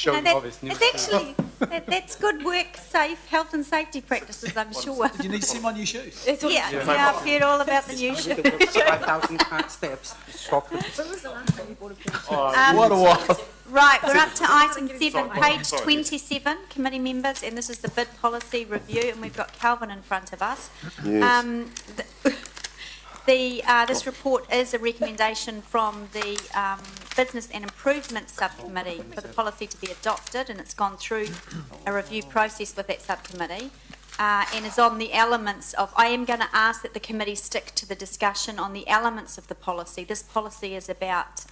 showing off his new It's actually, that's good work, health and safety practices, I'm sure. Did you need to see my new shoes? Yeah, I've heard all about the new shoes. 5,000 steps. Chocolate. What a while. Right, we're up to item 7, page 27, committee members, and this is the bid policy review, and we've got Calvin in front of us. Yes. This report is a recommendation from the Business and Improvement Subcommittee for the policy to be adopted, and it's gone through a review process with that subcommittee, and is on the elements of, I am going to ask that the committee stick to the discussion on the elements of the policy. This policy is about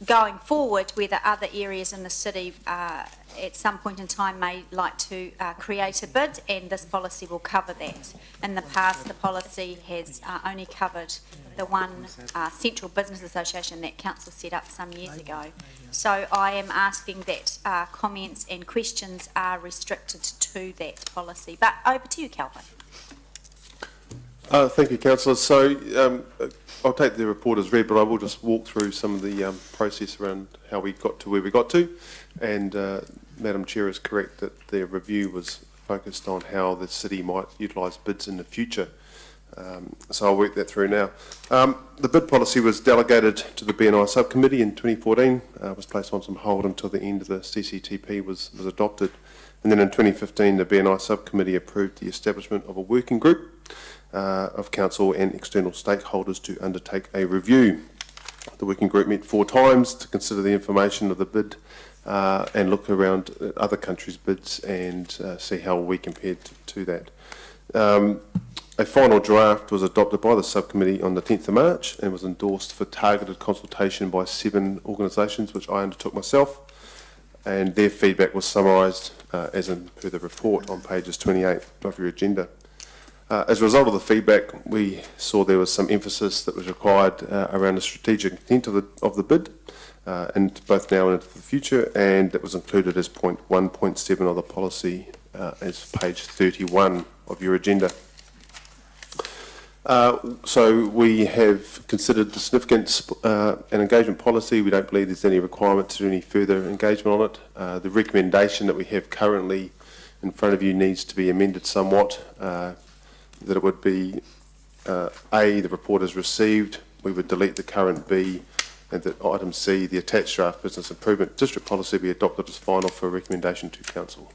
going forward whether other areas in the city at some point in time may like to create a bid, and this policy will cover that. In the past, the policy has only covered the one central business association that council set up some years ago. So I am asking that comments and questions are restricted to that policy. But over to you, Calvin. Thank you, Councillor. So I'll take the report as read, but I will just walk through some of the process around how we got to where we got to. And Madam Chair is correct that the review was focused on how the city might utilise bids in the future. So I'll work that through now. The bid policy was delegated to the B&I subcommittee in 2014, was placed on some hold until the end of the CCTP was adopted. And then in 2015, the B&I subcommittee approved the establishment of a working group of council and external stakeholders to undertake a review. The working group met 4 times to consider the information of the bid and look around other countries' bids and see how we compared to that. A final draft was adopted by the subcommittee on the 10th of March and was endorsed for targeted consultation by 7 organisations, which I undertook myself, and their feedback was summarised as per the report on pages 28 of your agenda. As a result of the feedback, we saw there was some emphasis that was required around the strategic intent of the bid, and both now and into the future, and that was included as point 1.7 of the policy as page 31 of your agenda. So we have considered the significance and engagement policy. We don't believe there's any requirement to do any further engagement on it. The recommendation that we have currently in front of you needs to be amended somewhat. That it would be A, the report is received, we would delete the current B, and that item C, the attached draft business improvement district policy, be adopted as final for recommendation to council.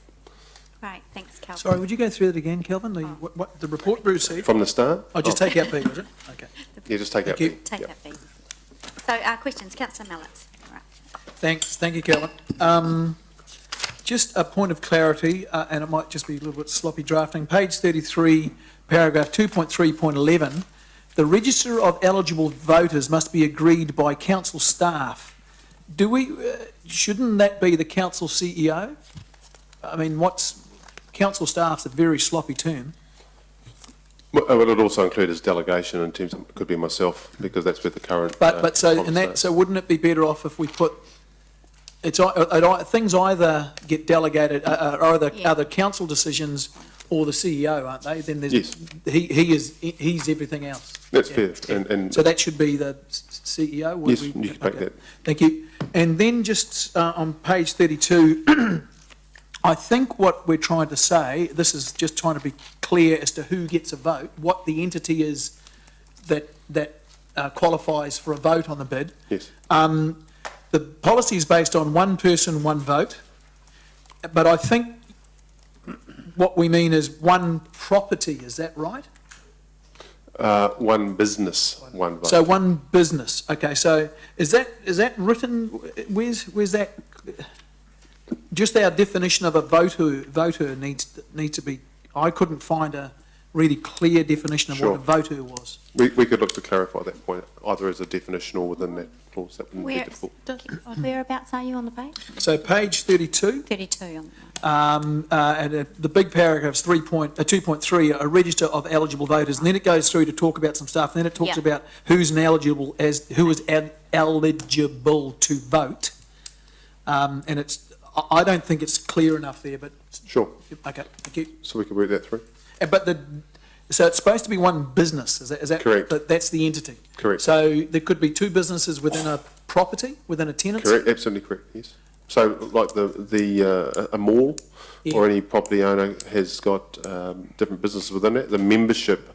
Right, thanks, Calvin. Sorry, would you go through that again, Kelvin? What the report we received? From the start? Oh, just take out B, was it? Okay. Yeah, just take out Thank B. you. Take Yep. that, please. So, questions, Councillor Mallett. Right. Thanks. Thank you, Kelvin. Just a point of clarity, and it might just be a little bit sloppy drafting. Page 33, paragraph 2.3.11, the register of eligible voters must be agreed by council staff. Do we, shouldn't that be the council CEO? I mean, council staff's a very sloppy term. Well, it would also include as delegation in terms of, it could be myself, because that's where the current... So wouldn't it be better off if we put, things either get delegated, are the council decisions or the CEO, aren't they? Then there's, yes. he's everything else. That's fair. And so that should be the CEO? Yes, you can make that. Thank you. And then just on page 32, I think what we're trying to say, this is just trying to be clear as to who gets a vote, what the entity is that qualifies for a vote on the bid. Yes. The policy is based on one person, one vote, but I think what we mean is one property, is that right? One business, one vote. So one business, okay, so is that written, where's that, just our definition of a voter needs to be, I couldn't find a really clear definition of what a voter was. We could look to clarify that point, either as a definition or within that clause. That wouldn't be difficult. Whereabouts are you on the page? So page 32. 32 on And the big paragraph's 2.3, a register of eligible voters, and then it goes through to talk about some stuff, and then it talks about who is eligible to vote, and it's, I don't think it's clear enough there, but sure. Okay, thank you. So we can work that through. But so it's supposed to be one business, is that correct? That's the entity. Correct. So there could be 2 businesses within a property, within a tenancy. Correct, absolutely correct. Yes. So like a mall Yeah. or any property owner has got different businesses within it. The membership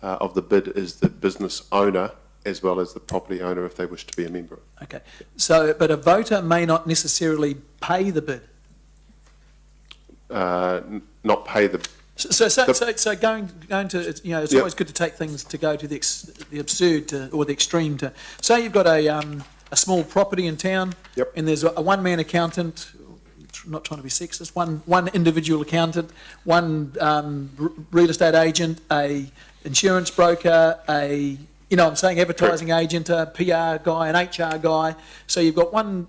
of the bid is the business owner as well as the property owner if they wish to be a member. Okay. So, but a voter may not necessarily pay the bid. Not pay the, So going to, it's Yep. always good to take things to go to the absurd or the extreme to, say you've got a small property in town. Yep. And there's a one-man accountant, not trying to be sexist, one individual accountant, one real estate agent, a insurance broker, advertising agent, a PR guy, an HR guy. So you've got one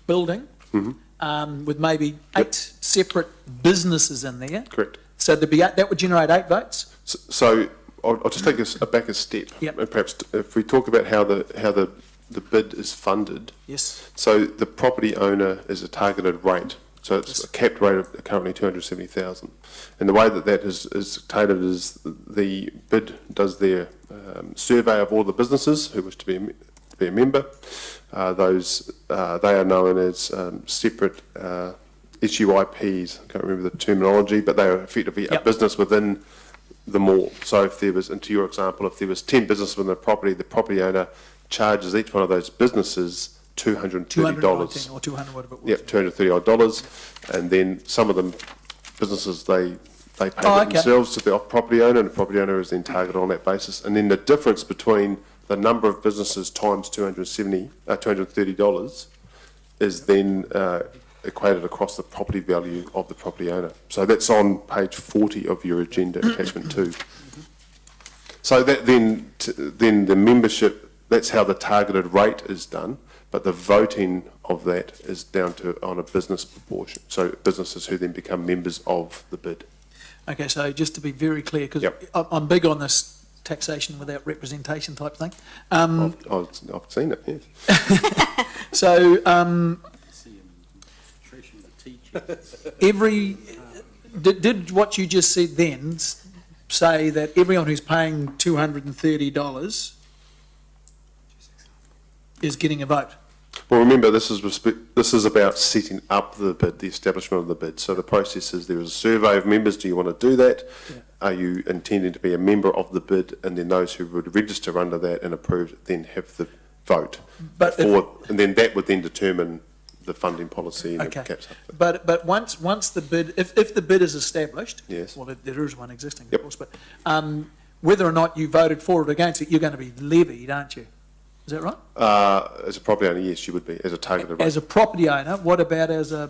building with maybe 8 separate businesses in there. correct. So that would generate 8 votes. So I'll just take us back a step. Yep. And perhaps if we talk about how the bid is funded. Yes. So the property owner is a targeted rate. So it's a capped rate of currently 270,000. And the way that is tailored is the bid does their survey of all the businesses who wish to be a member. They are known as separate SUIPs. I can't remember the terminology, but they are effectively a Yep. business within the mall. So if there was, and to your example, if there was 10 businesses within the property owner charges each one of those businesses $230. 219 or 200, whatever it was. Yep, $230, and then some of them businesses they pay okay. themselves to the property owner, and the property owner is then targeted on that basis. And then the difference between the number of businesses times $230 is then equated across the property value of the property owner. So that's on page 40 of your agenda, attachment 2. So that then the membership, that's how the targeted rate is done. But the voting of that is down to on a business proportion. So businesses who then become members of the bid. Okay, so just to be very clear, because Yep. I'm big on this taxation without representation type thing. I've seen it, yes. So did what you just said then say that everyone who's paying $230 is getting a vote? Well, remember, this is about setting up the bid, the establishment of the bid. So the process is there is a survey of members. Do you want to do that? Yeah. Are you intending to be a member of the bid? And then those who would register under that and approve then have the vote. But and then that would then determine the funding policy and Okay. the caps. But once the bid, if the bid is established, Yes. well, there is one existing, Yep. of course, but whether or not you voted for it or against it, you're going to be levied, aren't you? Is that right? As a property owner, yes, you would be, as a targeted rate. As a property owner, what about as a,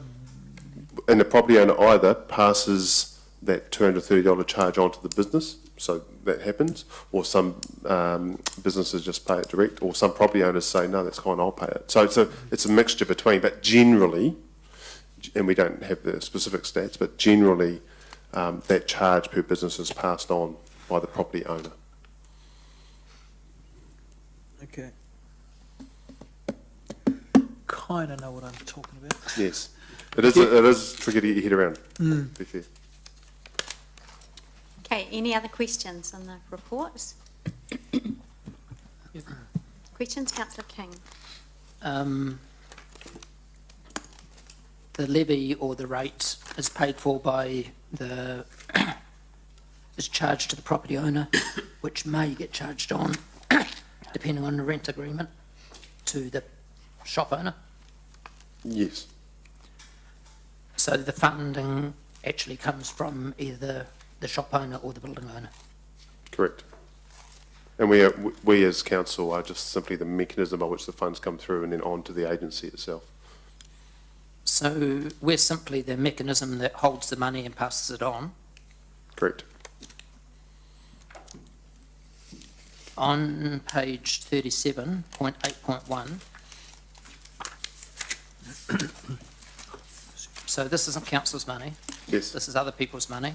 And the property owner either passes that $230 charge onto the business, so that happens, or some businesses just pay it direct, or some property owners say, no, that's fine, I'll pay it. So it's a mixture between, but generally, and we don't have the specific stats, but generally that charge per business is passed on by the property owner. okay. Kind of know what I'm talking about. Yes. It is tricky to get your head around, to be fair. Okay, any other questions on the reports? Questions, Councillor King? The levy or the rate is paid for by is charged to the property owner, which may get charged on, depending on the rent agreement, to the shop owner. Yes. So the funding actually comes from either the shop owner or the building owner. Correct. And we as council are just simply the mechanism by which the funds come through and then on to the agency itself. So we're simply the mechanism that holds the money and passes it on. Correct. On page 37.8.1, so this isn't council's money, Yes. this is other people's money,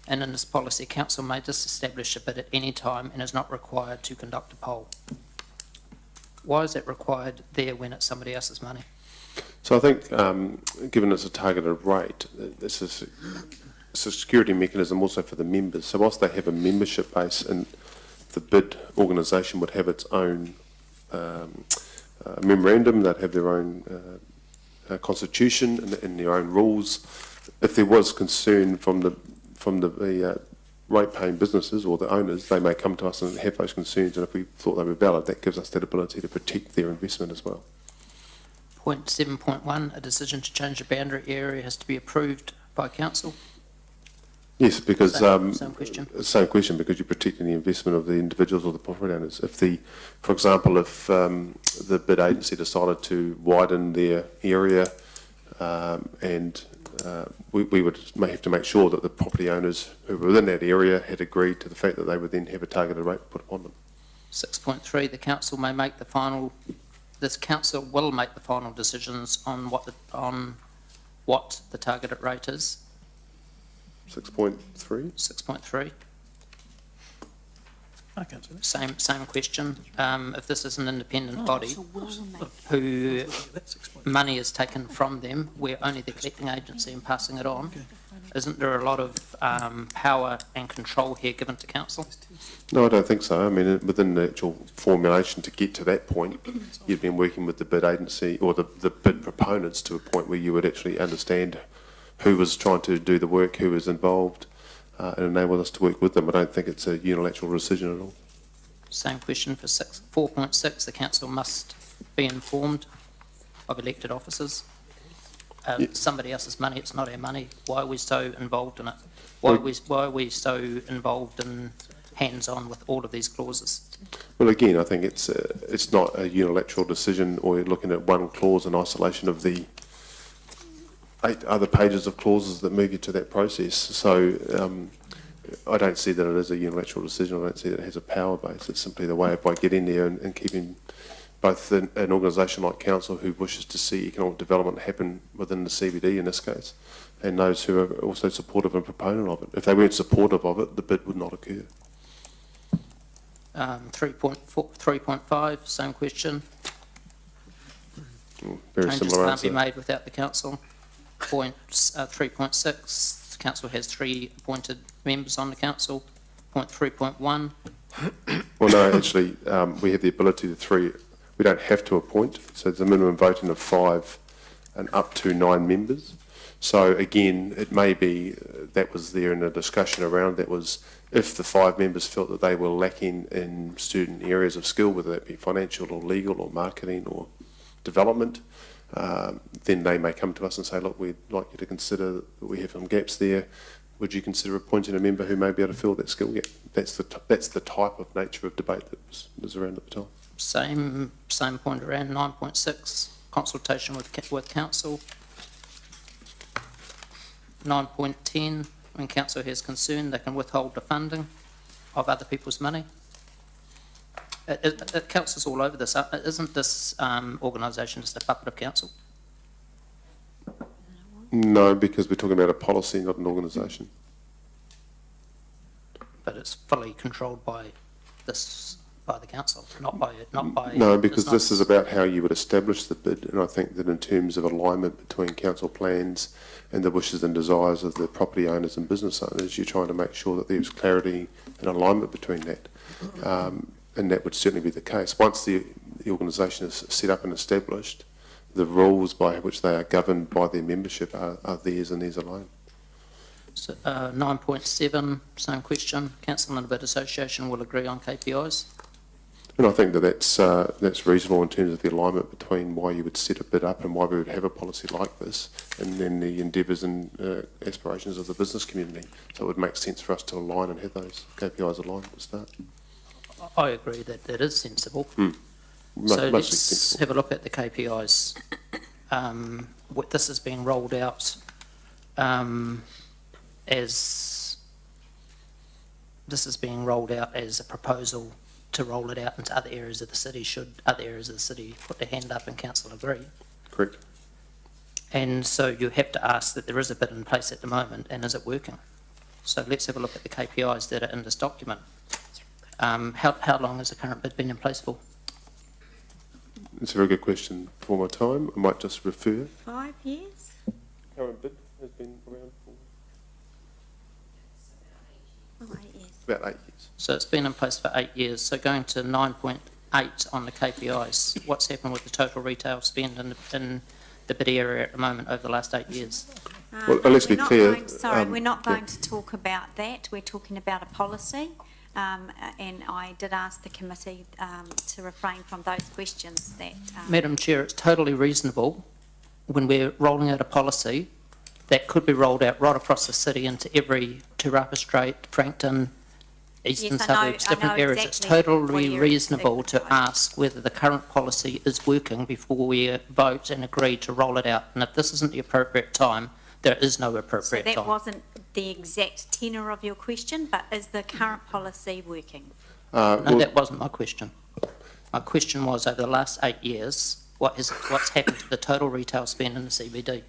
and in this policy, council may disestablish a bid at any time and is not required to conduct a poll. Why is that required there when it's somebody else's money? So I think, given it's a targeted rate, it's a security mechanism also for the members. So whilst they have a membership base, and the bid organisation would have its own memorandum, they'd have their own constitution and in their own rules. If there was concern from the rate-paying businesses or the owners, they may come to us and have those concerns, and if we thought they were valid, that gives us that ability to protect their investment as well. Point 7.1, a decision to change the boundary area has to be approved by council. Yes, because Same question. Same question, because you're protecting the investment of the individuals or the property owners. If for example, if the bid agency decided to widen their area, we may have to make sure that the property owners who were within that area had agreed to the fact that they would then have a targeted rate put upon them. 6.3, the council may make the final. This council will make the final decisions on what the targeted rate is. 6.3. 6.3. I can't see that. Same question. If this is an independent body who That's explained. money is taken from them, we're only the collecting agency and passing it on, isn't there a lot of power and control here given to council? No, I don't think so. I mean, within the actual formulation to get to that point, you've been working with the bid agency or the bid proponents to a point where you would actually understand who was trying to do the work, who was involved, and enable us to work with them. I don't think it's a unilateral decision at all. Same question for 4.6, the council must be informed of elected officers. Somebody else's money, it's not our money. Why are we so involved in it? Why are we so involved and hands-on with all of these clauses? Well, again, I think it's not a unilateral decision, or you're looking at one clause in isolation of the 8 other pages of clauses that move you to that process. So I don't see that it is a unilateral decision. I don't see that it has a power base. It's simply the way by getting there and keeping both an organisation like council who wishes to see economic development happen within the CBD in this case, and those who are also supportive and proponent of it. If they weren't supportive of it, the bid would not occur. 3.5, same question. Very Changes similar can't be answer. made without the council. 3.6, the council has 3 appointed members on the council. Point 3.1, Well, no, actually, we have the ability to we don't have to appoint, so it's a minimum voting of 5 and up to 9 members. So again, it may be that was there in a discussion around that was if the 5 members felt that they were lacking in certain areas of skill, whether that be financial or legal or marketing or development, then they may come to us and say, look, we'd like you to consider that we have some gaps there. Would you consider appointing a member who may be able to fill that skill gap? That's the type of nature of debate that was around at the time. same point around 9.6, consultation with council. 9.10, when council has concern, they can withhold the funding of other people's money. It council's all over this. Isn't this organisation just a puppet of council? No, because we're talking about a policy, not an organisation. But it's fully controlled by the council, not by. No, because it's not- this is about how you would establish the bid, and I think that in terms of alignment between council plans and the wishes and desires of the property owners and business owners, you're trying to make sure that there's clarity and alignment between that. And that would certainly be the case. Once the organisation is set up and established, the rules by which they are governed by their membership are theirs and theirs alone. So, 9.7, same question. Council and the bid association will agree on KPIs. And I think that that's reasonable in terms of the alignment between why you would set a bid up and why we would have a policy like this, and then the endeavours and aspirations of the business community. So it would make sense for us to align and have those KPIs aligned at the start. I agree that that is sensible. Mostly So let's sensible. have a look at the KPIs. This has been rolled out as a proposal to roll it out into other areas of the city. Should other areas of the city put their hand up and council agree? Correct. And so you have to ask that there is a bid in place at the moment, and is it working? So let's have a look at the KPIs that are in this document. How long has the current bid been in place for? It's a very good question. For my time, I might just refer. 5 years? Current bid has been around for Oh, 8 years. about 8 years. So it's been in place for 8 years. So going to 9.8 on the KPIs, what's happened with the total retail spend in the bid area at the moment over the last 8 years? Well, let's be We're not clear, going- Sorry, we're not yeah. going to talk about that. We're talking about a policy. And I did ask the committee to refrain from those questions that... Madam Chair, it's totally reasonable when we're rolling out a policy that could be rolled out right across the city into every Te Rapa Strait, Frankton, eastern Yes, I know- suburbs, I know different areas. It's exactly what totally you're reasonable to implying. ask whether the current policy is working before we vote and agree to roll it out. And if this isn't the appropriate time, there is no So appropriate that time. wasn't the exact tenor of your question, but is the current policy working? No, well, that wasn't my question. My question was, over the last 8 years, what's happened to the total retail spend in the CBD?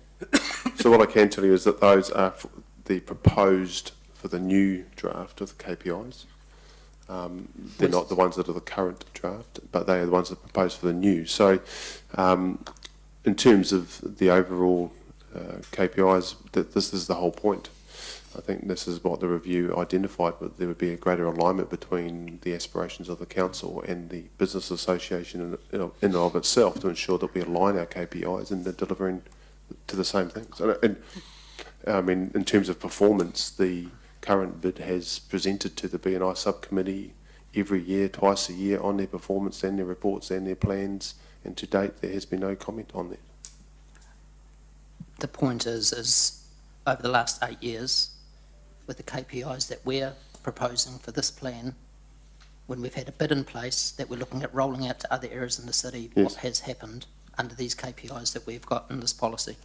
so what I can tell you is that those are the proposed for the new draft of the KPIs. They're not the ones that are the current draft, but they are the ones that are proposed for the new. So in terms of the overall KPIs, this is the whole point. I think this is what the review identified, but there would be a greater alignment between the aspirations of the council and the business association in and of itself to ensure that we align our KPIs and they're delivering to the same things. And I mean, in terms of performance, the current bid has presented to the B&I subcommittee every year, twice a year, on their performance and their reports and their plans, and to date there has been no comment on that. The point is over the last 8 years, with the KPIs that we're proposing for this plan, when we've had a bid in place that we're looking at rolling out to other areas in the city, Yes. what has happened under these KPIs that we've got in this policy?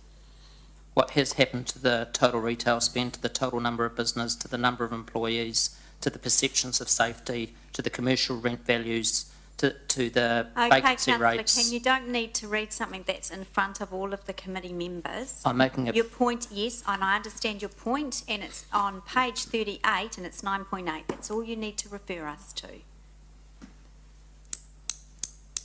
What has happened to the total retail spend, to the total number of business, to the number of employees, to the perceptions of safety, to the commercial rent values, to the Okay, vacancy councillor rates? King, you don't need to read something that's in front of all of the committee members. I'm making a Your point, yes, and I understand your point, and it's on page 38 and it's 9.8. That's all you need to refer us to.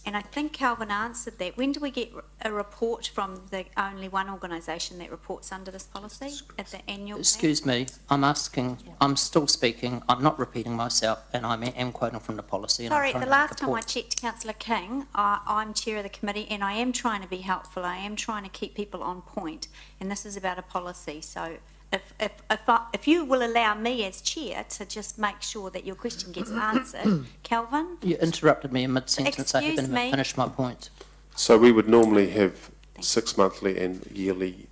And I think Calvin answered that. When do we get a report from the only one organisation that reports under this policy at the annual? plan? Excuse me, I'm still speaking, I'm not repeating myself, and I am quoting from the policy. And I'm Sorry, trying the to make last a time I point. checked, councillor King, I'm chair of the committee and I am trying to be helpful. I am trying to keep people on point, and this is about a policy. So if you will allow me as chair to just make sure that your question gets answered, Calvin? You interrupted me in mid-sentence, I haven't Excuse me. even finished my point. So we would normally have Thank 6 monthly and yearly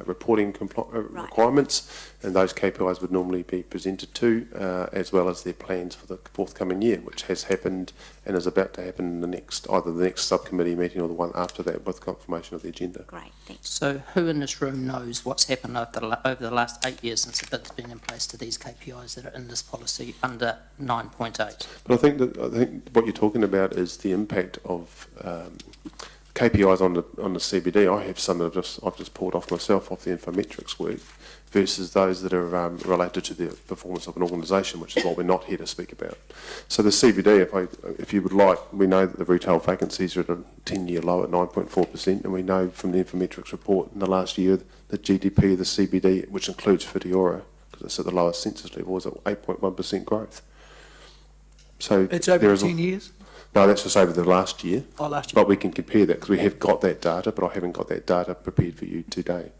reporting Right. requirements, and those KPIs would normally be presented to, as well as their plans for the forthcoming year, which has happened and is about to happen in either the next subcommittee meeting or the one after that, with confirmation of the agenda. Great, thanks. So who in this room knows what's happened over the last 8 years since the bid's been in place to these KPIs that are in this policy under 9.8? But I think what you're talking about is the impact of KPIs on the CBD. I have some that I've just pulled off myself off the Infometrics work, versus those that are related to the performance of an organisation, which is what we're not here to speak about. So the CBD, if you would like, we know that the retail vacancies are at a 10-year low at 9.4%, and we know from the Infometrics report in the last year the GDP of the CBD, which includes Whitiora, because it's at the lowest census level, is at 8.1% growth. So It's there over is 10 years? No, that's just over the last year. Oh, last year. But we can compare that because we have got that data, but I haven't got that data prepared for you today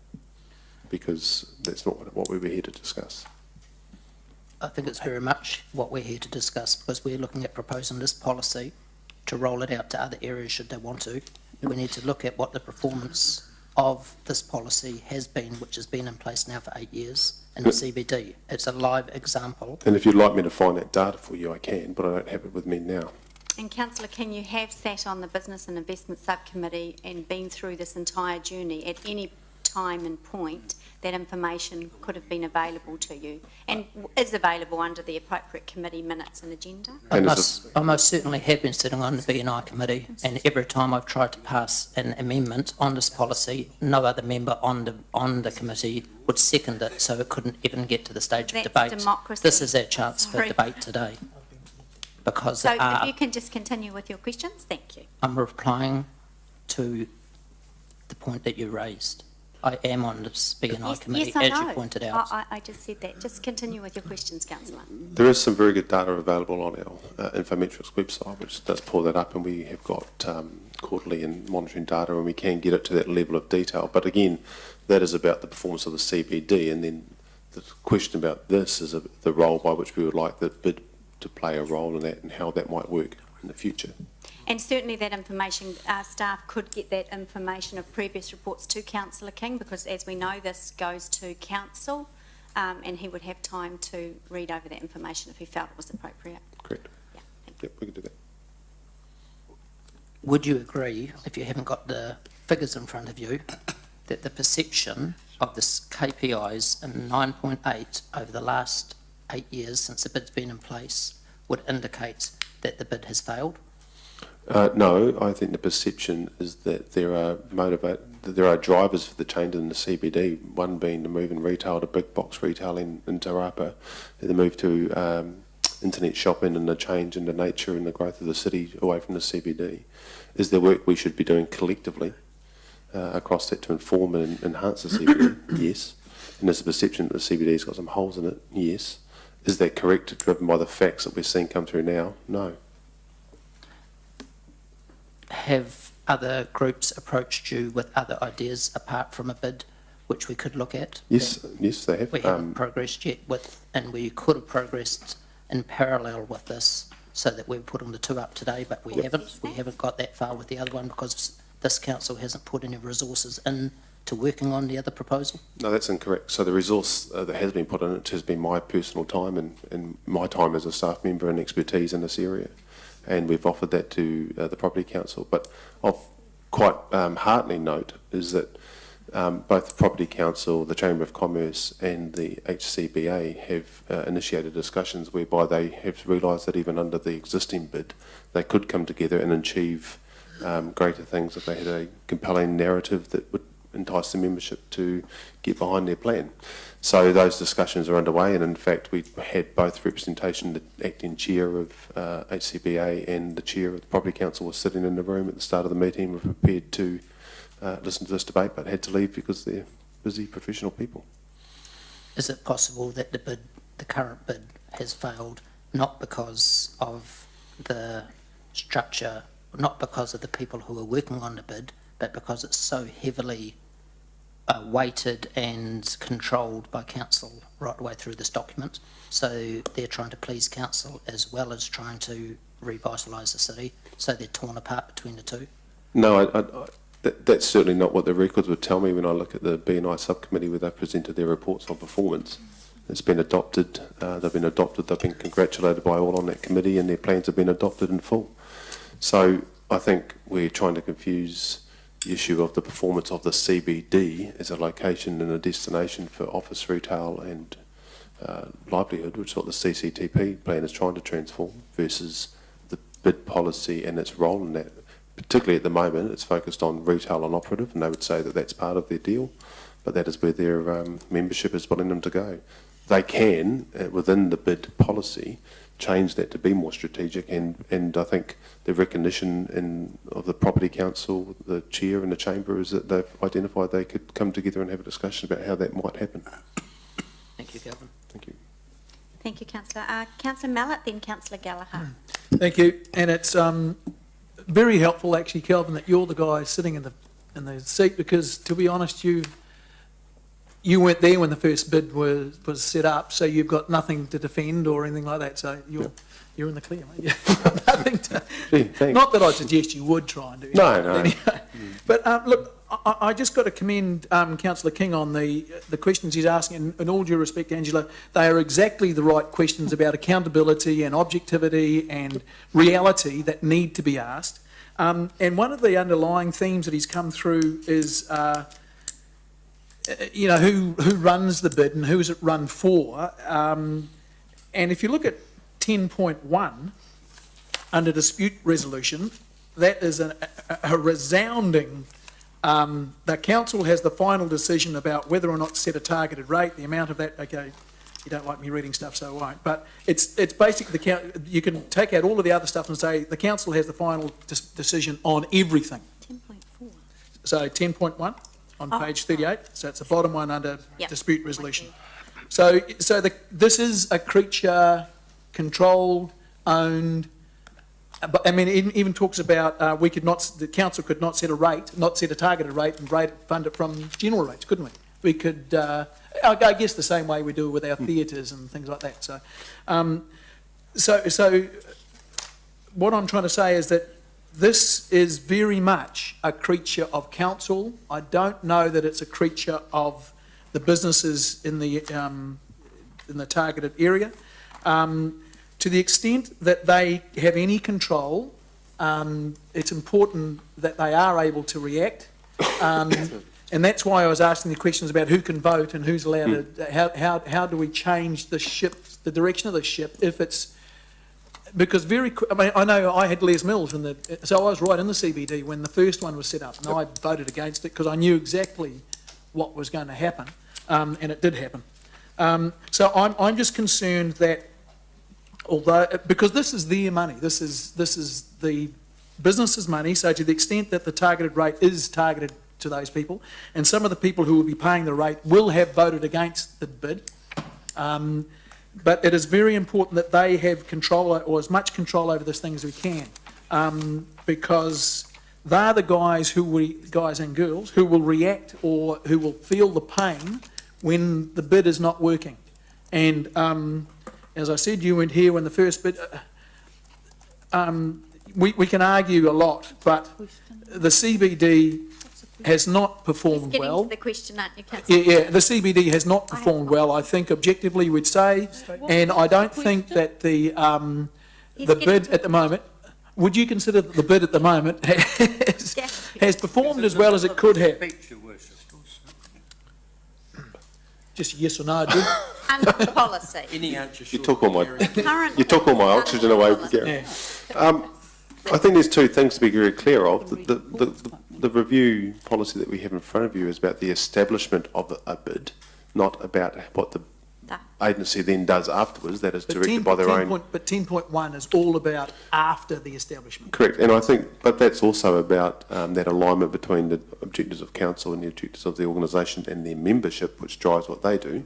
because that's not what we were here to discuss. I think it's very much what we're here to discuss, because we're looking at proposing this policy to roll it out to other areas should they want to. We need to look at what the performance of this policy has been, which has been in place now for 8 years in the CBD. It's a live example. And if you'd like me to find that data for you, I can, but I don't have it with me now. And councillor King, you have sat on the Business and Investment Subcommittee and been through this entire journey. At any time and point, that information could have been available to you and is available under the appropriate committee minutes and agenda. And I most certainly have been sitting on the B&I committee, and every time I've tried to pass an amendment on this policy, no other member on the committee would second it, so it couldn't even get to the stage of That's debate. democracy. This is our chance for Sorry. debate today. Because So if you can just continue with your questions, thank you. I'm replying to the point that you raised. I am on this B&I Yes, committee, yes, I as know. you pointed out. I just said that. Just continue with your questions, councillor. There is some very good data available on our Infometrics website, which does pull that up, and we have got quarterly and monitoring data, and we can get it to that level of detail. But again, that is about the performance of the CBD, and then the question about this is the role by which we would like the bid to play a role in that and how that might work in the future. And certainly that information, staff could get that information of previous reports to Councillor King, because as we know, this goes to council, and he would have time to read over that information if he felt it was appropriate. Correct. Yeah, thank you. Yep, we can do that. Would you agree, if you haven't got the figures in front of you, that the perception of the KPIs in 9.8 over the last 8 years since the bid's been in place would indicate that the bid has failed? No, I think the perception is that there are drivers for the change in the CBD, one being the move in retail to big box retail in Te Rapa, the move to internet shopping and the change in the nature and the growth of the city away from the CBD. Is there work we should be doing collectively across that to inform and enhance the CBD? Yes. And there's a perception that the CBD's got some holes in it? Yes. Is that correct, driven by the facts that we're seeing come through now? No. Have other groups approached you with other ideas apart from a bid which we could look at? Yes, yes, they have. We haven't progressed yet with, and we could have progressed in parallel with this so that we're putting the two up today, but we haven't. We haven't got that far with the other one because this council hasn't put any resources in to working on the other proposal. No, that's incorrect. So the resource that has been put in it has been my personal time and my time as a staff member and expertise in this area. And we've offered that to the Property Council. But of quite heartening note is that both the Property Council, the Chamber of Commerce and the HCBA have initiated discussions whereby they have realised that even under the existing bid, they could come together and achieve greater things if they had a compelling narrative that would entice the membership to get behind their plan. So those discussions are underway, and in fact we had both representation, the acting chair of HCBA and the chair of the Property Council was sitting in the room at the start of the meeting. We're prepared to listen to this debate, but had to leave because they're busy professional people. Is it possible that the current bid has failed not because of the structure, not because of the people who are working on the bid, but because it's so heavily weighted and controlled by council right the way through this document? So they're trying to please council as well as trying to revitalise the city, so they're torn apart between the two? No, that's certainly not what the records would tell me when I look at the B&I subcommittee where they presented their reports on performance. It's been adopted, they've been congratulated by all on that committee, and their plans have been adopted in full. So I think we're trying to confuse the issue of the performance of the CBD as a location and a destination for office, retail and livelihood, which is what the CCTP plan is trying to transform, versus the bid policy and its role in that. Particularly at the moment, it's focused on retail and operative, and they would say that that's part of their deal, but that is where their membership is wanting them to go. They can, within the bid policy, change that to be more strategic, and I think the recognition of the Property Council, the Chair and the Chamber, is that they've identified they could come together and have a discussion about how that might happen. Thank you, Calvin. Thank you. Thank you, Councillor. Councillor Mallett, then Councillor Gallagher. Thank you. And it's very helpful, actually, Kelvin, that you're the guy sitting in the seat, because, to be honest, you weren't there when the first bid was set up, so you've got nothing to defend or anything like that. So you're in the clear, mate. You've got nothing to. Gee, thanks. Not that I suggest you would try and do. No, no. Anyway. But look, I just got to commend Councillor King on the questions he's asking, and all due respect, Angela, they are exactly the right questions about accountability and objectivity and reality that need to be asked. And one of the underlying themes that he's come through is, who runs the bid and who is it run for. And if you look at 10.1, under dispute resolution, that is a resounding, the council has the final decision about whether or not to set a targeted rate, the amount of that. Okay, you don't like me reading stuff, so I won't. But it's basically you can take out all of the other stuff and say the council has the final decision on everything. 10.4. So 10.1. on Oh. page 38. So it's the bottom one under Yep. dispute resolution. So this is a creature controlled, owned, but I mean, it even talks about, the council could not set a rate, not set a targeted rate and fund it from general rates, couldn't we? We could, I guess the same way we do with our theatres and things like that. So what I'm trying to say is that this is very much a creature of council. I don't know that it's a creature of the businesses in the targeted area. To the extent that they have any control, it's important that they are able to react. And that's why I was asking the questions about who can vote and who's allowed to, how do we change the the direction of the ship if it's, because I know I had Les Mills so I was right in the CBD when the first one was set up, and I voted against it because I knew exactly what was going to happen, and it did happen. So I'm just concerned that because this is their money, this is the business's money, so to the extent that the targeted rate is targeted to those people, and some of the people who will be paying the rate will have voted against the bid, but it is very important that they have control, or as much control over this thing as we can, because they're the guys guys and girls who will react or who will feel the pain when the bid is not working. And as I said, you weren't here when the first bid. We can argue a lot, but the CBD has not performed Getting well. to the question, aren't you, Councillor? Yeah, the CBD has not performed well, I think objectively we'd say, and I don't think that the bid at the moment, would you consider that the bid at the moment has performed as well as it could have? Just yes or no, Jim? Under policy. Any answer You took all my, Current you took all my under oxygen away, policy. Gary. Yeah. I think there's two things to be very clear of. The review policy that we have in front of you is about the establishment of a bid, not about what the agency then does afterwards. That is directed by their own. But 10.1 is all about after the establishment. Correct, and I think, but that's also about that alignment between the objectives of council and the objectives of the organisation and their membership, which drives what they do.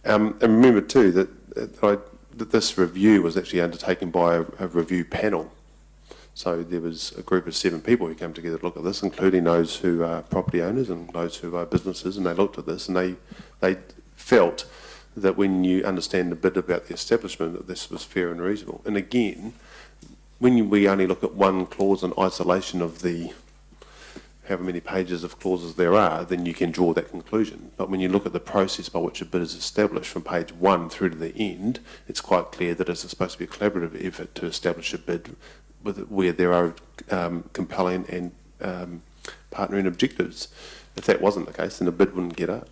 And remember too that this review was actually undertaken by a review panel. So there was a group of 7 people who came together to look at this, including those who are property owners and those who are businesses, and they looked at this and they felt that when you understand a bit about the establishment, that this was fair and reasonable. And again, when we only look at one clause in isolation of the however many pages of clauses there are, then you can draw that conclusion. But when you look at the process by which a bid is established from page 1 through to the end, it's quite clear that it's supposed to be a collaborative effort to establish a bid where there are compelling and partnering objectives. If that wasn't the case, then the bid wouldn't get up.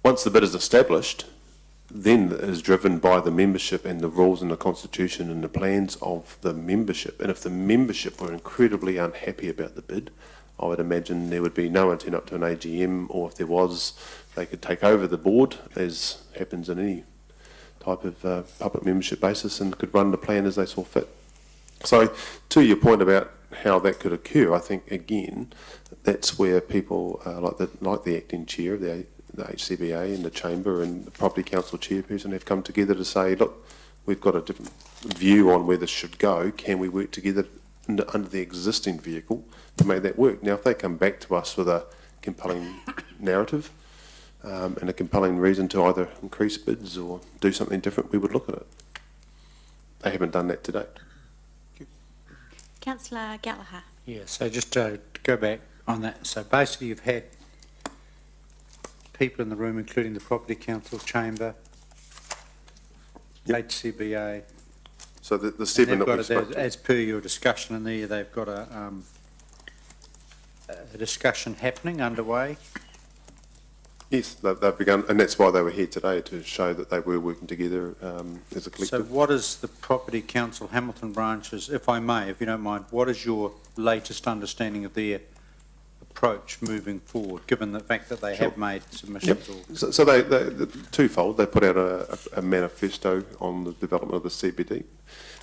Once the bid is established, then it is driven by the membership and the rules and the constitution and the plans of the membership. And if the membership were incredibly unhappy about the bid, I would imagine there would be no one turn up to an AGM, or if there was, they could take over the board, as happens in any type of public membership basis, and could run the plan as they saw fit. So, to your point about how that could occur, I think again that's where people like the acting chair of the HCBA and the chamber and the property council chairperson have come together to say, look, we've got a different view on where this should go. Can we work together under the existing vehicle to make that work? Now, if they come back to us with a compelling narrative and a compelling reason to either increase bids or do something different, we would look at it. They haven't done that to date. Councillor Gallagher. Yeah, so just to go back on that, so basically you've had people in the room, including the Property Council, Chamber, HCBA. So the 7 that we spoke to. As per your discussion in there, they've got a discussion happening underway. Yes, they've begun, and that's why they were here today, to show that they were working together as a So collective. what is the Property Council Hamilton branches, if I may, if you don't mind, what is your latest understanding of their approach moving forward, given the fact that they have made submissions? Yep. So they twofold. They put out a manifesto on the development of the CBD.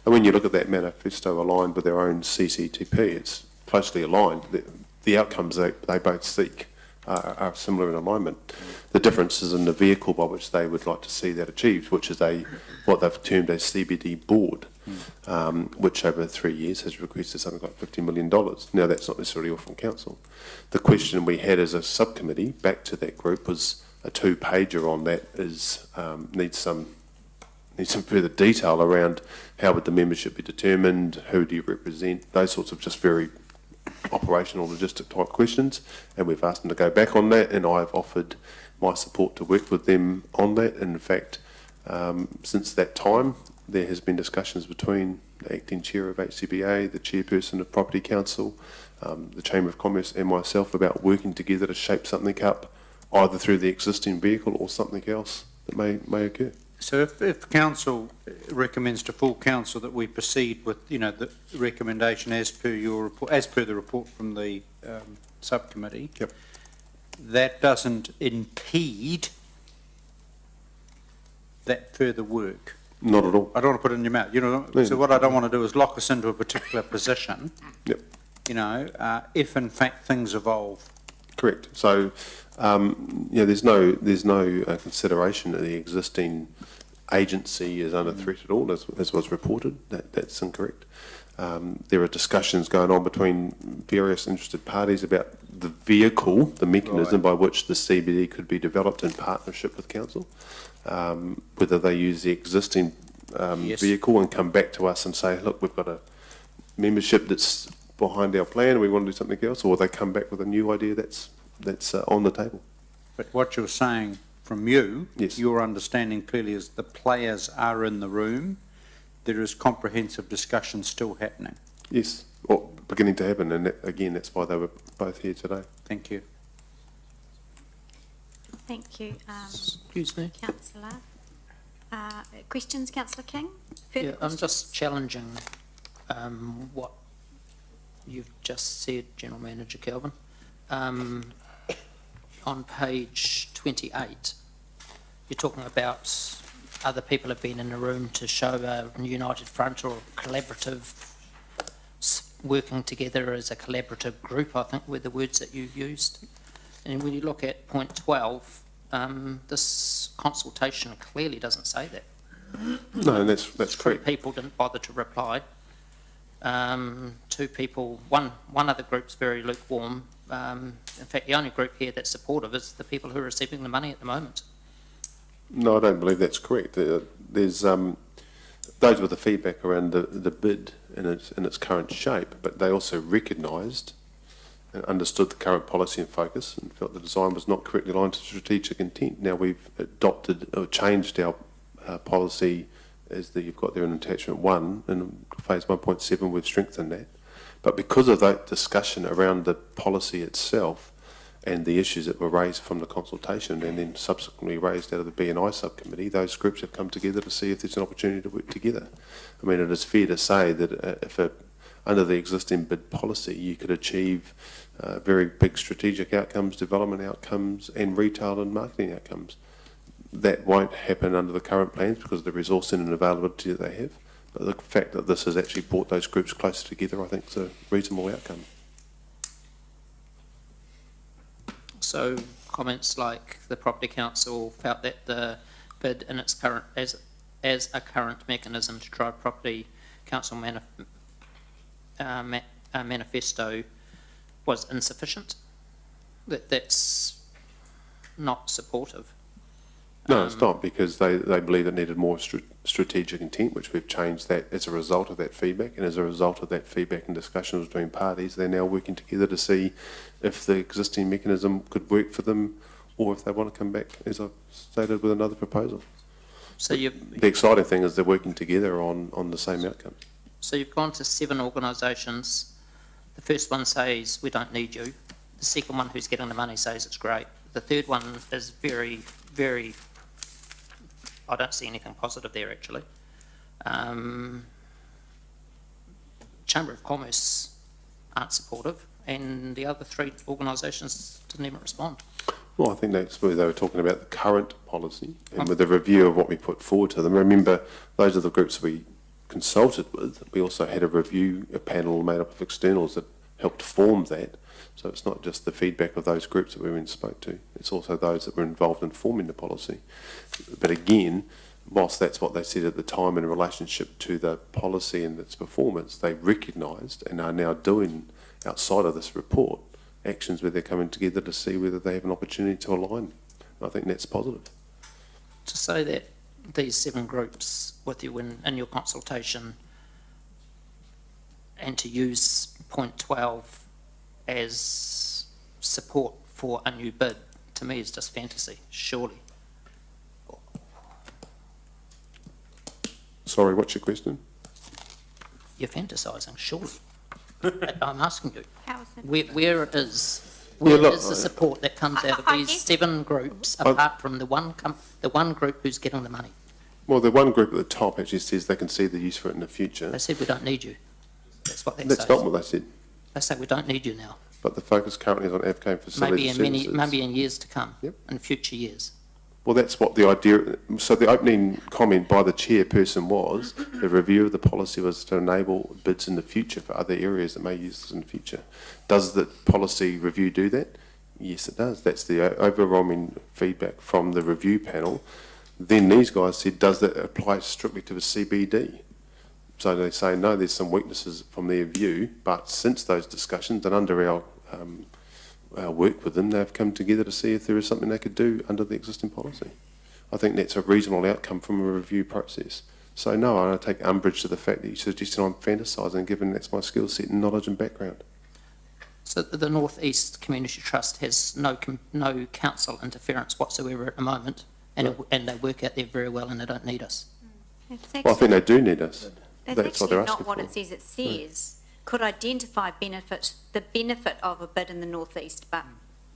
And when you look at that manifesto aligned with their own CCTP, it's closely aligned. The outcomes they both seek are similar in alignment. The difference is in the vehicle by which they would like to see that achieved, which is what they've termed a CBD board, which over 3 years has requested something like $50 million. Now, that's not necessarily all from council. The question we had as a subcommittee back to that group was a 2-pager on that needs some further detail around how would the membership be determined, who do you represent, those sorts of just very operational logistic type questions, and we've asked them to go back on that, and I've offered my support to work with them on that. And in fact, since that time, there has been discussions between the acting chair of HCBA, the chairperson of Property Council, the Chamber of Commerce and myself about working together to shape something up, either through the existing vehicle or something else that may occur. So if council recommends to full council that we proceed with, the recommendation as per your report, as per the report from the subcommittee, Yep. that doesn't impede that further work. Not at all. I don't want to put it in your mouth. Yeah. So what I don't want to do is lock us into a particular position. Yep. If in fact things evolve. Correct. So, there's no consideration that the existing agency is under threat at all, as was reported. That's incorrect. There are discussions going on between various interested parties about the vehicle, the mechanism by which the CBD could be developed in partnership with council. Whether they use the existing Yes. vehicle and come back to us and say, look, we've got a membership that's behind our plan and we want to do something else, or they come back with a new idea that's on the table. But what you're saying from you, Yes. your understanding clearly is the players are in the room. There is comprehensive discussion still happening. Yes, or beginning to happen, and again, that's why they were both here today. Thank you. Thank you, Excuse me. councillor. Questions, councillor King? Further Yeah, I'm questions? just challenging what you've just said, General Manager Kelvin. On page 28, you're talking about other people have been in the room to show a united front or collaborative, working together as a collaborative group, I think were the words that you used. And when you look at point 12, this consultation clearly doesn't say that. No, and that's 3 correct. people didn't bother to reply. 2 people, one other group's very lukewarm. In fact, the only group here that's supportive is the people who are receiving the money at the moment. No, I don't believe that's correct. There's those with the feedback around the bid in its current shape, but they also recognised and understood the current policy and focus and felt the design was not correctly aligned to strategic intent. Now we've adopted or changed our policy as you've got there in attachment 1, in phase 1.7 we've strengthened that. But because of that discussion around the policy itself and the issues that were raised from the consultation and then subsequently raised out of the B&I subcommittee, those groups have come together to see if there's an opportunity to work together. I mean, it is fair to say that under the existing bid policy, you could achieve very big strategic outcomes, development outcomes, and retail and marketing outcomes. That won't happen under the current plans because of the resourcing and availability that they have. But the fact that this has actually brought those groups closer together, I think, is a reasonable outcome. So comments like the Property Council felt that the bid in its current, as a current mechanism to drive Property Council manifesto was insufficient, that's not supportive. No, it's not, because they believe it needed more strategic intent, which we've changed that as a result of that feedback, and as a result of that feedback and discussions between parties, they're now working together to see if the existing mechanism could work for them, or if they want to come back, as I've stated, with another proposal. So The exciting thing is they're working together on the same outcome. So you've gone to 7 organisations. The first one says, we don't need you. The second one, who's getting the money, says it's great. The third one is very, very, I don't see anything positive there, actually. Chamber of Commerce aren't supportive, and the other 3 organisations didn't even respond. Well, I think that's where they were talking about the current policy and with the review of what we put forward to them. Remember, those are the groups we consulted with. We also had a panel made up of externals that helped form that. So it's not just the feedback of those groups that we went and spoke to, it's also those that were involved in forming the policy. But again, whilst that's what they said at the time in relationship to the policy and its performance, they recognised and are now doing, outside of this report, actions where they're coming together to see whether they have an opportunity to align. I think that's positive. To say that these 7 groups with you in your consultation and to use point 12 as support for a new bid, to me is just fantasy, surely. Sorry, what's your question? You're fantasising, surely. I'm asking you, How is it? where is Yeah, the look, support that comes out of I these guess- 7 groups, apart from the one group who's getting the money? Well, the one group at the top actually says they can see the use for it in the future. They said we don't need you. That's what they That's say. not what they said. They say we don't need you now. But the focus currently is on AFCAM facility services. Maybe in years to come, Yep. in future years. Well, that's what the idea, so the opening comment by the chairperson was, the review of the policy was to enable bids in the future for other areas that may use this in the future. Does the policy review do that? Yes, it does. That's the overwhelming feedback from the review panel. Then these guys said, does that apply strictly to the CBD? So they say, no, there's some weaknesses from their view, but since those discussions and under our work with them, they've come together to see if there is something they could do under the existing policy. I think that's a reasonable outcome from a review process. So no, I take umbrage to the fact that you suggested I'm fantasising, given that's my skill set and knowledge and background. So the North East Community Trust has no council interference whatsoever at the moment, and they work out there very well, and they don't need us. It's Well, I think they do need us. That's That's what actually they're not asking what for. it says. It says could identify the benefit of a bid in the northeast, but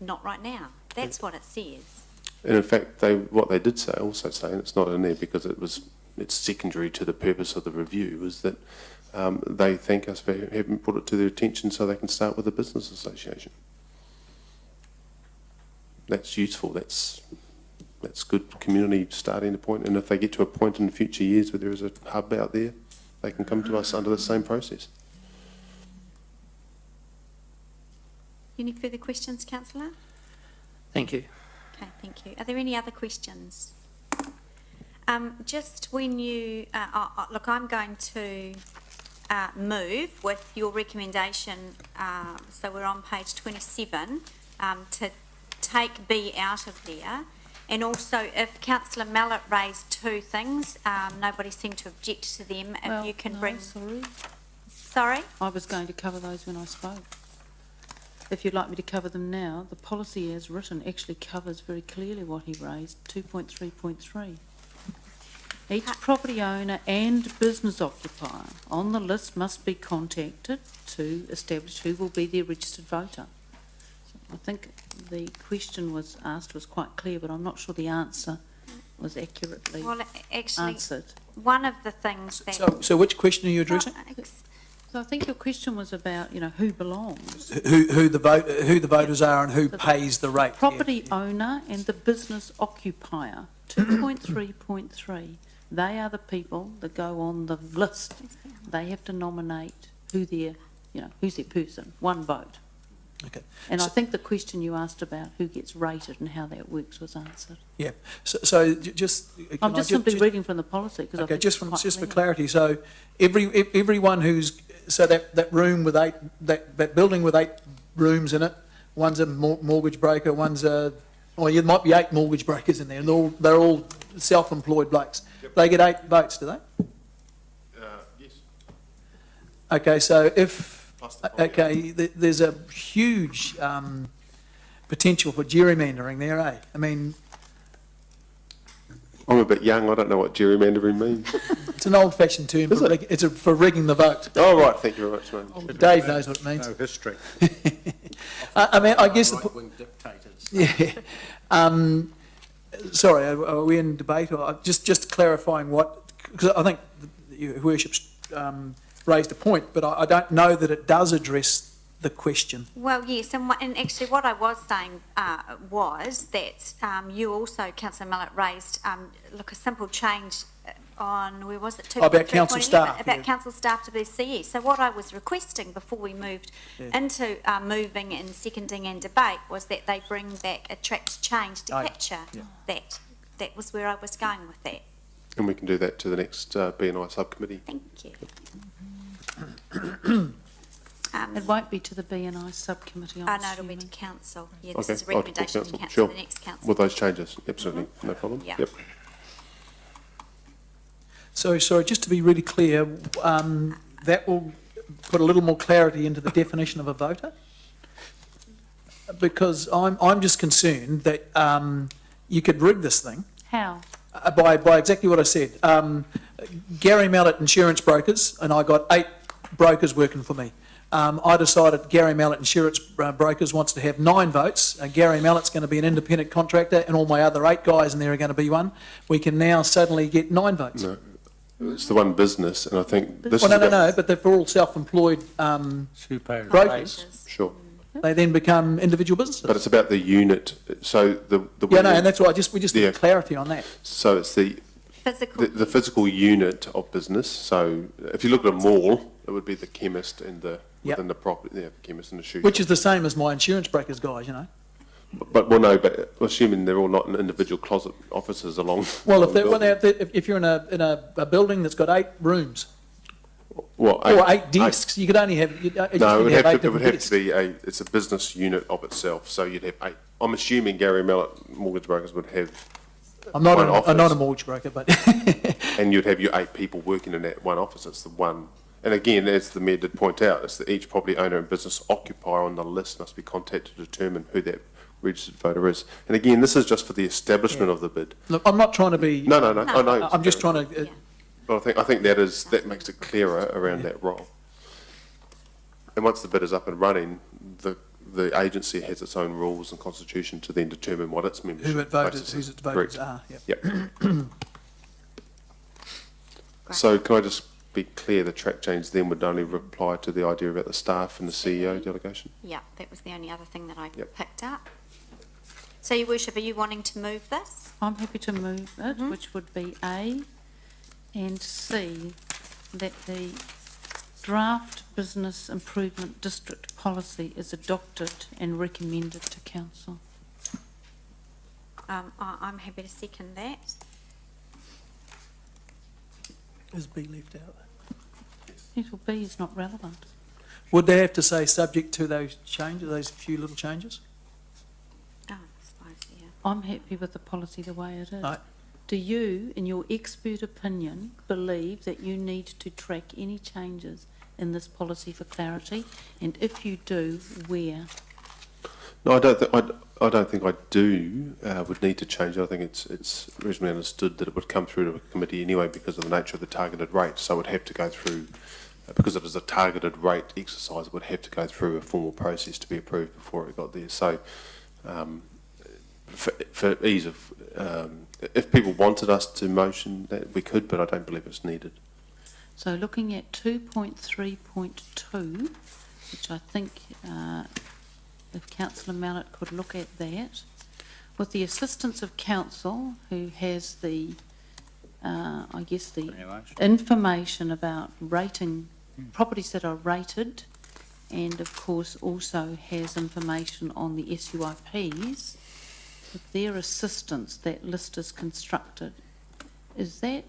not right now. That's what it says. And in fact, what they did say, also say, and it's not in there because it's secondary to the purpose of the review, was that they thank us for having brought it to their attention so they can start with a business association. That's useful. That's good community starting point. And if they get to a point in future years where there is a hub out there, they can come to us under the same process. Any further questions, councillor? Thank you. Okay, thank you. Are there any other questions? Just when you, look, I'm going to move with your recommendation, so we're on page 27, to take B out of there. And also, if councillor Mallett raised 2 things, nobody seemed to object to them, if Well, you can no, bring... sorry. Sorry? I was going to cover those when I spoke. If you'd like me to cover them now, the policy as written actually covers very clearly what he raised, 2.3.3. Each property owner and business occupier on the list must be contacted to establish who will be their registered voter. So I think the question was asked was quite clear, but I'm not sure the answer was accurately Well, actually, answered. one of the things that... So which question are you addressing? So I think your question was about, who belongs. Who the voters are and who pays the rate? Property owner and the business occupier, 2.3.3, they are the people that go on the list. They have to nominate who's their person, one vote. Okay. And I think the question you asked about who gets rated and how that works was answered. Yeah. So just. I'm just simply reading from the policy because I Okay, think just it's quite for clear. clarity, so everyone who's, so that room with that building with 8 rooms in it, one's a mortgage broker, one's a, or there might be 8 mortgage brokers in there, and they're all self-employed blokes. Yep. They get 8 votes, do they? Yes. Okay, so there's a huge potential for gerrymandering there, eh? I mean, I'm a bit young, I don't know what gerrymandering means. it's an old-fashioned term, for rigging the vote. Oh, right, thank you very much, mate. Dave knows what it means. No history. I mean, I guess... Right-wing dictators. Yeah. Sorry, are we in debate? Or just clarifying because I think Your Worship's raised a point, but I don't know that it does address the question. Well, yes, and actually what I was saying was that you also, Councillor Mallett, raised, a simple change on, where was it? Oh, about 2.3.11, council staff, About yeah. council staff to be CE. So what I was requesting before we moved Yeah. into moving and seconding and debate was that they bring back a tracked change to Aye. capture Yeah. that. That was where I was going with that. And we can do that to the next B&I subcommittee. Thank you. It won't be to the B&I subcommittee, I'm Oh, no, it'll be to assuming. council. Yeah, this Okay, is a oh, to recommendation to council, council, sure. the next council. With those changes, absolutely, no problem. Yeah. Yep. So, sorry, just to be really clear, that will put a little more clarity into the definition of a voter? Because I'm just concerned that you could rig this thing How? by exactly what I said. Gary Mallett Insurance Brokers, and I got 8 brokers working for me. I decided Gary Mallett Insurance Brokers wants to have 9 votes. Gary Mallett's going to be an independent contractor, and all my other 8 guys in there are going to be one. We can now suddenly get 9 votes. No, it's the one business, and I think this Well, is no, about... but they're for all self-employed brokers. Sure, They then become individual businesses. but it's about the unit, so the... Yeah, no, and that's why we just Yeah. need clarity on that. So it's the Physical. the physical unit of business. So if you look at a mall, it would be the chemist and the, Yep. within the property, the chemist and the shoe Which shop. is the same as my insurance brokers guys, you know. But, well, no, but assuming they're all not in individual closet offices along... Well, along the building. if you're in a building that's got 8 rooms Well, or 8 desks, you could only have, you just No, need it to have 8 would different have desks. to be it's a business unit of itself, so you'd have 8. I'm assuming Gary Mallett Mortgage Brokers would have, I'm not one I'm not a office. mortgage broker, but and you'd have your 8 people working in that one office. It's the one, and again, as the Mayor did point out, it's that each property owner and business occupier on the list must be contacted to determine who that registered voter is. And again, this is just for the establishment of the bid. look, I'm not trying to be. No, I know. I'm just trying to. Yeah. But I think that makes it clearer around that role. And once the bid is up and running, the agency has its own rules and constitution to then determine what its membership Who it voters, basis whose is. its voters Correct. are. Yep. Yep. Great. So can I just be clear, the track change then would only reply to the idea about the staff and the CEO delegation? Yeah, that was the only other thing that I Yep. picked up. So, Your Worship, are you wanting to move this? I'm happy to move it, which would be A and C, that the draft business improvement district policy is adopted and recommended to council. I'm happy to second that. Is B left out? Well, B is not relevant. Would they have to say subject to those changes, those few little changes? Oh, I suppose, yeah. I'm happy with the policy the way it is. Right. Do you, in your expert opinion, believe that you need to track any changes in this policy for clarity? And if you do, where? No, I don't think I do would need to change it. I think it's reasonably understood that it would come through to a committee anyway because of the nature of the targeted rate. So it would have to go through, because it is a targeted rate exercise, it would have to go through a formal process to be approved before it got there. So for ease of, if people wanted us to motion that, we could, but I don't believe it's needed. So looking at 2.3.2, which I think if Councillor Mallett could look at that, with the assistance of council, who has the, I guess, the information about rating, properties that are rated, and of course also has information on the SUIPs, with their assistance, that list is constructed. Is that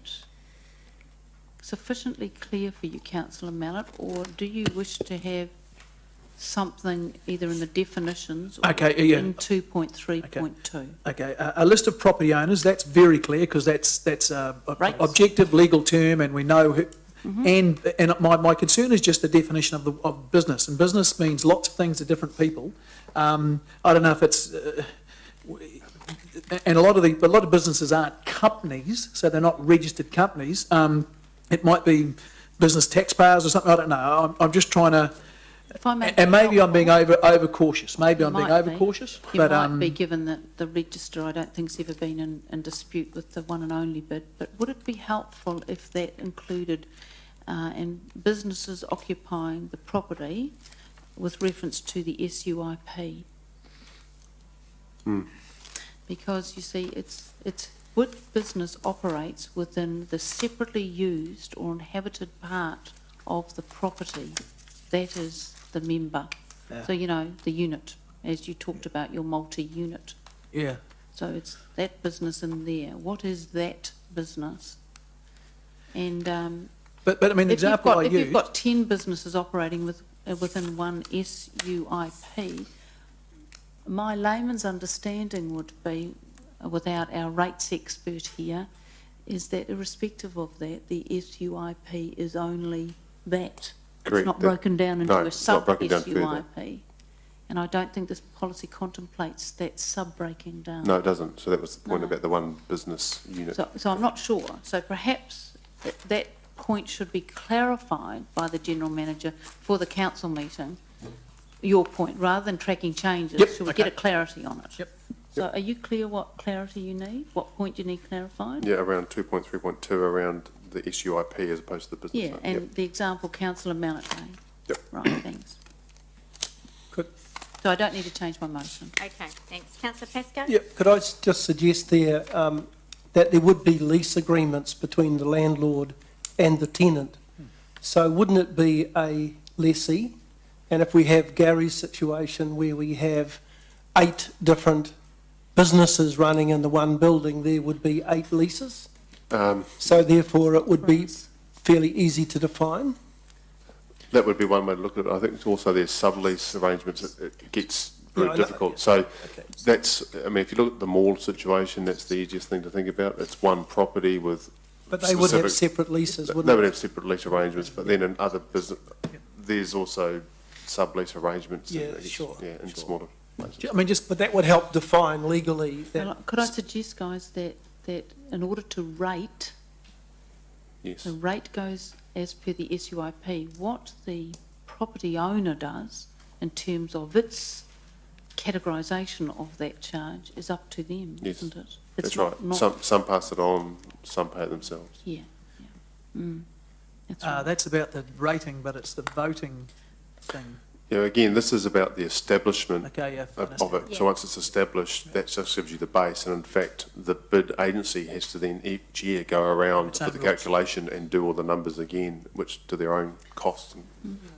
sufficiently clear for you, Councillor Mallett, or do you wish to have something either in the definitions or Okay, yeah. in 2.3.2? Okay, a list of property owners, that's very clear because that's a Right. objective legal term and we know who, and my concern is just the definition of business, and business means lots of things to different people. I don't know if it's, and a lot of businesses aren't companies, so they're not registered companies. It might be business taxpayers or something, I don't know. I'm just trying to, If I may and maybe I'm being helpful, over cautious, maybe You I'm being might over be. cautious, it but might be, given that the register, I don't think, has ever been in dispute with the one and only bid, but would it be helpful if that included and businesses occupying the property with reference to the SUIP? Because you see, it's which business operates within the separately used or inhabited part of the property, that is the member. Yeah. So, you know, the unit, as you talked about, your multi-unit. Yeah. So it's that business in there. What is that business? And But I mean, the example I if you've used, got 10 businesses operating within one SUIP, my layman's understanding would be, without our rates expert here, is that irrespective of that, the SUIP is only that. Correct. It's not broken down into No, a it's not broken down further. sub-SUIP. And I don't think this policy contemplates that sub-breaking down. No, it doesn't. So that was the point about the one business unit. So I'm not sure. So perhaps that point should be clarified by the general manager for the council meeting, your point, rather than tracking changes. Yep, Should we okay. get a clarity on it? Yep. So are you clear what clarity you need? What point you need clarified? Yeah, around 2.3.2, around the SUIP as opposed to the business. Yeah, one. and Yep. the example councillor Mallet gave. Yep. Right, thanks. Good. So I don't need to change my motion. Okay, thanks. Councillor Pascoe? Yeah, could I just suggest there that there would be lease agreements between the landlord and the tenant? So wouldn't it be a lessee? And if we have Gary's situation where we have 8 different businesses running in the one building, there would be 8 leases? So therefore it would be fairly easy to define? That would be one way to look at it. I think also there's sublease arrangements. It gets very Yeah, I know. difficult. So that's, I mean, if you look at the mall situation, that's the easiest thing to think about. It's one property with But they would have specific- separate leases, wouldn't They they? would have separate lease arrangements, but then in other business, there's also sublease arrangements. Yeah, in- sure, Yeah, in sure. smaller places. I mean, just, But that would help define legally Well, that. could I suggest, guys, that in order to rate, Yes. the rate goes as per the SUIP. What the property owner does in terms of its categorisation of that charge is up to them, Yes, isn't it? That's It's right. not- Some pass it on, some pay it themselves. Yeah, yeah. That's right. that's about the rating, but it's the voting thing. Yeah, again, this is about the establishment Okay, yeah. I of understand. it. So once it's established, that just gives you the base, and in fact, the bid agency has to then each year go around Its for own the rules. calculation and do all the numbers again, which to their own costs.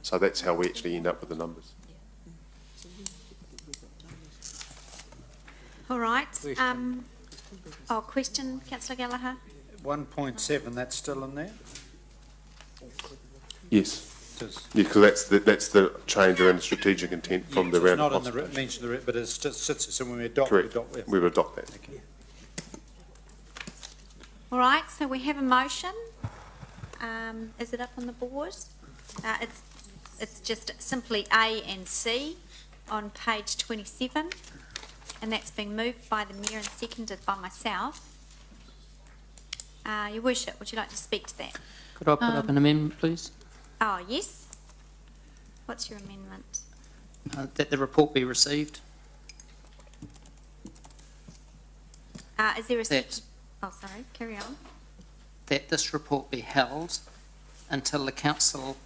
So that's how we actually end up with the numbers. All right. Question, councillor Gallagher? 1.7, that's still in there? Yes, Does- yeah, because that's the change around strategic intent from the It's round not of in the, consultation. mentioned the, but it sits, so when we adopt, Correct, it. we would adopt that. All right, so we have a motion. Is it up on the board? It's just simply A and C on page 27, and that's been moved by the mayor and seconded by myself. Your worship, would you like to speak to that? Could I put up an amendment, please? Oh, yes. What's your amendment? That the report be received. Is there a? That, Oh, sorry, carry on. that this report be held until the council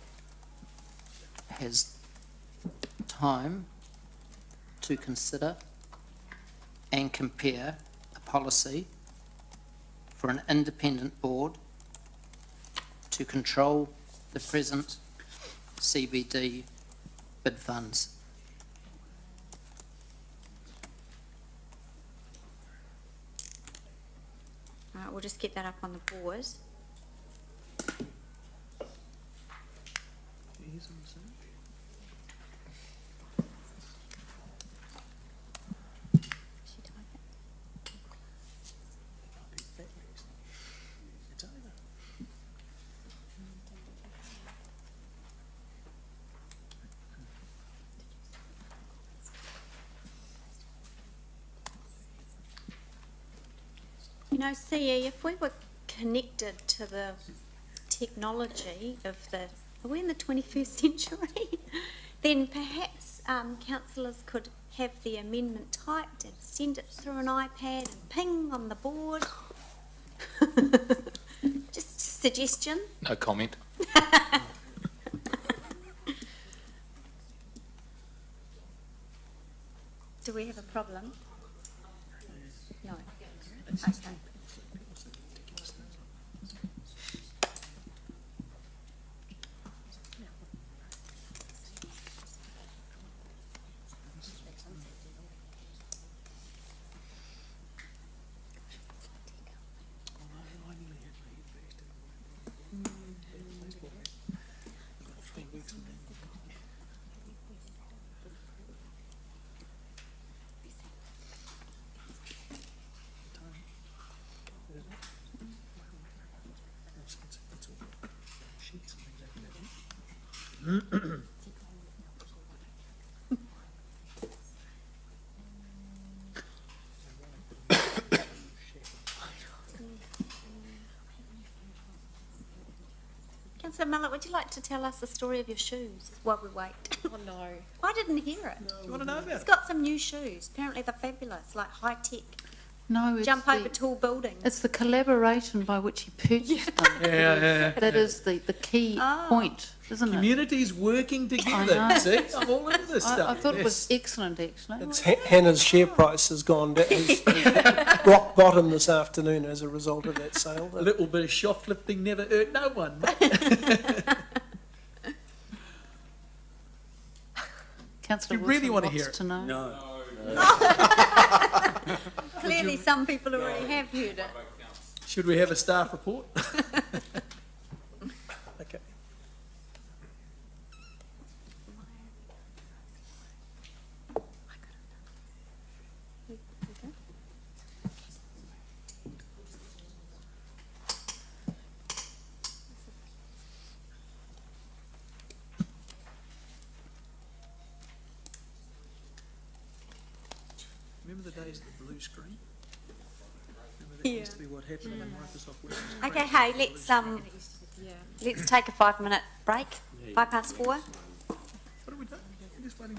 has time to consider and compare a policy for an independent board to control the present CBD bid funds. All right, we'll just get that up on the board. You know, CE, if we were connected to the technology of are we in the 21st century? Then perhaps councillors could have the amendment typed and send it through an iPad and ping on the board. Just a suggestion. No comment. Do we have a problem? No. Okay. Councillor Mallett, would you like to tell us the story of your shoes while we wait? Oh, no. I didn't hear it. Do you want to know about It's it? got some new shoes. Apparently they're fabulous, like high tech. No, it's Jump over the, tall buildings. it's the collaboration by which he purchased them. Yeah. That is the key Oh. point, isn't it? Communities working together, I know. see? I'm all into this I stuff. thought it was yes. excellent, actually. It's Hannah's share price has gone down, has rock bottom this afternoon as a result of that sale. A little bit of shoplifting never hurt no one. Councillor You really Wilson want to wants hear it? to know. No. Clearly some people already have heard it. Should we have a staff report? Okay. Remember the days of the blue screen? Remember that Yeah. used to be what happened when Microsoft Word? Okay, hey, let's take a 5-minute break. 4:05. What are we doing? We're just waiting.